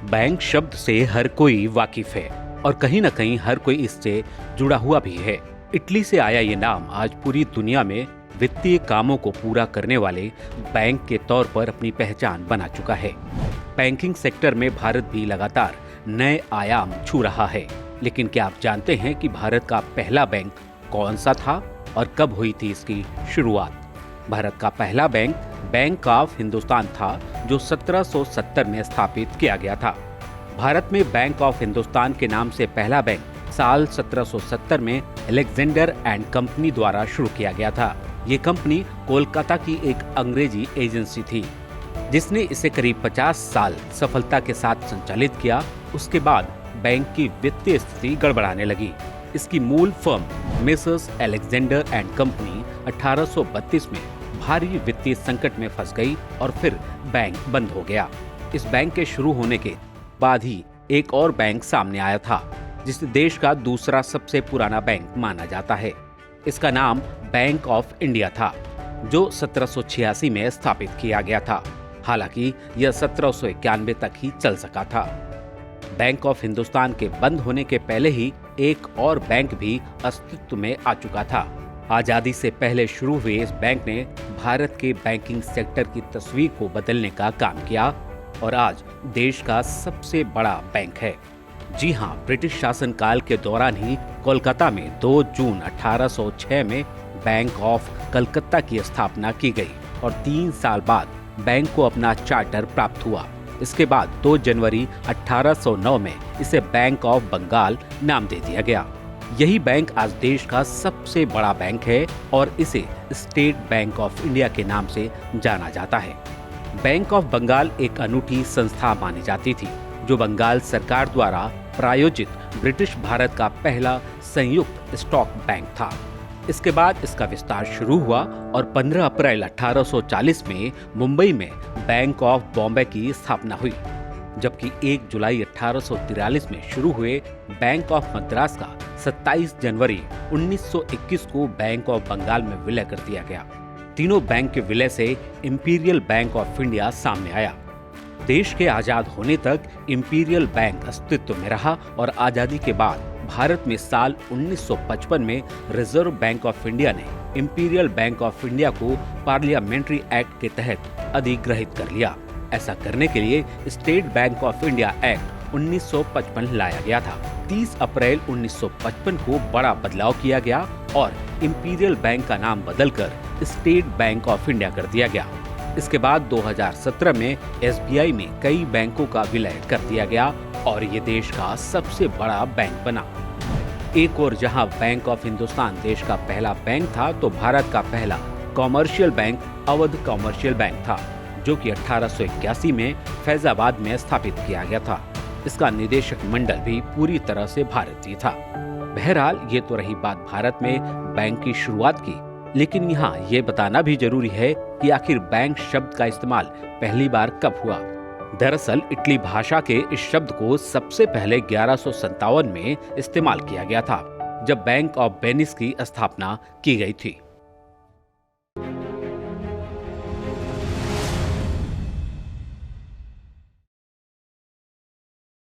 Bank शब्द से हर कोई वाकिफ है और कहीं न कहीं हर कोई इससे जुड़ा हुआ भी है। इटली से आया ये नाम आज पूरी दुनिया में वित्तीय कामों को पूरा करने वाले बैंक के तौर पर अपनी पहचान बना चुका है। बैंकिंग सेक्टर में भारत भी लगातार नए आयाम छू रहा है। लेकिन क्या आप जानते हैं कि भारत का पहला बैंक कौन सा था और कब हुई थी इसकी शुरुआत? भारत का पहला बैंक बैंक ऑफ हिंदुस्तान था, जो 1770 में स्थापित किया गया था। भारत में बैंक ऑफ हिंदुस्तान के नाम से पहला बैंक साल 1770 में अलेक्जेंडर एंड कंपनी द्वारा शुरू किया गया था। ये कंपनी कोलकाता की एक अंग्रेजी एजेंसी थी, जिसने इसे करीब 50 साल सफलता के साथ संचालित किया। उसके बाद बैंक की वित्तीय स्थिति गड़बड़ाने लगी। इसकी मूल firm Mrs Alexander and company 1832 में भारी वित्तीय संकट में फंस गई और फिर बैंक बंद हो गया। इस बैंक के शुरू होने के बाद ही एक और बैंक सामने आया था, जिसे देश का दूसरा सबसे पुराना बैंक माना जाता है। इसका नाम बैंक ऑफ इंडिया था, जो 1786 में स्थापित किया गया था। हालांकि यह 1791 तक ही चल सका था। बैंक ऑफ हिंदुस्तान के बंद होने के पहले ही एक और बैंक भी अस्तित्व में आ चुका था। आजादी से पहले शुरू हुए इस बैंक ने भारत के बैंकिंग सेक्टर की तस्वीर को बदलने का काम किया और आज देश का सबसे बड़ा बैंक है। जी हाँ, ब्रिटिश शासनकाल के दौरान ही कोलकाता में 2 जून 1806 में बैंक ऑफ कलकत्ता की स्थापना की गई और 3 साल बाद बैंक को अपना चार्टर प्राप्त हुआ। इसके बाद 2 जनवरी 1809 में इसे बैंक ऑफ बंगाल नाम दे दिया गया। यही बैंक आज देश का सबसे बड़ा बैंक है और इसे स्टेट बैंक ऑफ इंडिया के नाम से जाना जाता है। बैंक ऑफ बंगाल एक अनूठी संस्था मानी जाती थी, जो बंगाल सरकार द्वारा प्रायोजित ब्रिटिश भारत का पहला संयुक्त स्टॉक बैंक था। इसके बाद इसका विस्तार शुरू हुआ और 15 अप्रैल 1840 में मुंबई में बैंक ऑफ बॉम्बे की स्थापना हुई, जबकि 1 जुलाई 1843 में शुरू हुए बैंक ऑफ मद्रास का 27 जनवरी 1921 को बैंक ऑफ बंगाल में विलय कर दिया गया। तीनों बैंक के विलय से इंपीरियल बैंक ऑफ इंडिया सामने आया। देश के आजाद होने तक इंपीरियल बैंक अस्तित्व में रहा और आजादी के बाद भारत में साल 1955 में रिजर्व बैंक ऑफ इंडिया ने इंपीरियल बैंक ऑफ इंडिया को पार्लियामेंट्री एक्ट के तहत अधिग्रहित कर लिया। ऐसा करने के लिए state bank of India act 1955 लाया गया था। 30 अप्रैल 1955 को बड़ा बदलाव किया गया और इंपीरियल बैंक का नाम बदलकर स्टेट बैंक ऑफ इंडिया कर दिया गया। इसके बाद 2017 में SBI में कई बैंकों का विलय कर दिया गया और ये देश का सबसे बड़ा बैंक बना। एक और जहां बैंक ऑफ हिंदुस्तान देश का पहला बैंक था, तो भारत का पहला commercial bank Awadh commercial bank था, जो कि 1881 में फैजाबाद में स्थापित किया गया था। इसका निदेशक मंडल भी पूरी तरह से भारतीय था। बहरहाल, ये तो रही बात भारत में बैंक की शुरुआत की, लेकिन यहाँ ये बताना भी जरूरी है कि आखिर बैंक शब्द का इस्तेमाल पहली बार कब हुआ। दरअसल इटली भाषा के इस शब्द को सबसे पहले 1157 में इस्तेमाल किया गया था, जब बैंक ऑफ वेनिस की स्थापना की गई थी।